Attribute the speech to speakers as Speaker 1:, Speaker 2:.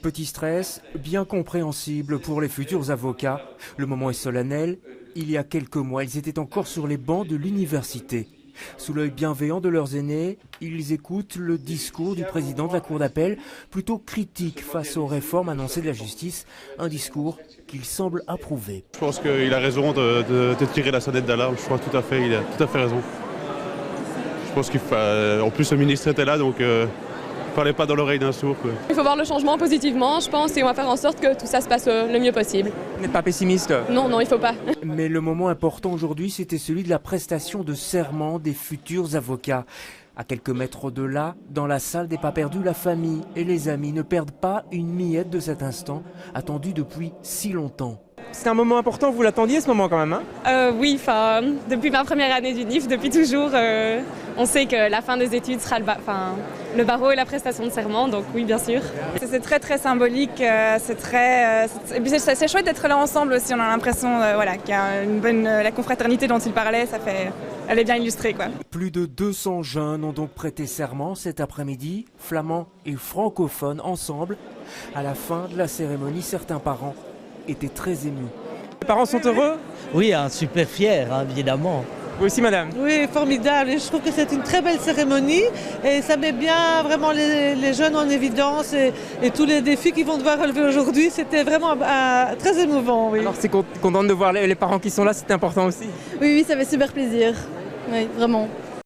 Speaker 1: Petit stress, bien compréhensible pour les futurs avocats. Le moment est solennel. Il y a quelques mois, ils étaient encore sur les bancs de l'université. Sous l'œil bienveillant de leurs aînés, ils écoutent le discours du président de la Cour d'appel, plutôt critique face aux réformes annoncées de la justice, un discours qu'il semble approuver.
Speaker 2: Je pense qu'il a raison de tirer la sonnette d'alarme, je crois tout à fait, il a tout à fait raison. Je pense en plus le ministre était là, donc il ne parlait pas dans l'oreille d'un sourd.
Speaker 3: Il faut voir le changement positivement, je pense, et on va faire en sorte que tout ça se passe le mieux possible.
Speaker 1: Vous n'êtes pas pessimiste?
Speaker 3: Non, il ne faut pas.
Speaker 1: Mais le moment important aujourd'hui, c'était celui de la prestation de serment des futurs avocats. À quelques mètres de là, dans la salle des pas perdus, la famille et les amis ne perdent pas une miette de cet instant, attendu depuis si longtemps. C'est un moment important, vous l'attendiez ce moment quand même, hein?
Speaker 3: Oui, depuis ma première année d'UNIF, depuis toujours, on sait que la fin des études sera le barreau et la prestation de serment, donc oui, bien sûr.
Speaker 4: C'est très très symbolique, et puis c'est chouette d'être là ensemble aussi, on a l'impression qu'il y a la confraternité dont il parlait, elle est bien illustrée, quoi.
Speaker 1: Plus de 200 jeunes ont donc prêté serment cet après-midi, flamands et francophones ensemble. À la fin de la cérémonie, certains parents étaient très émus. Les parents sont heureux?
Speaker 5: Oui, super fiers, évidemment.
Speaker 1: Vous aussi, madame?
Speaker 6: Oui, formidable. Et je trouve que c'est une très belle cérémonie et ça met bien vraiment les jeunes en évidence et tous les défis qu'ils vont devoir relever aujourd'hui. C'était vraiment très émouvant. Oui.
Speaker 1: Alors, c'est contente de voir les parents qui sont là, c'était important aussi?
Speaker 7: Oui, ça fait super plaisir. Oui, vraiment.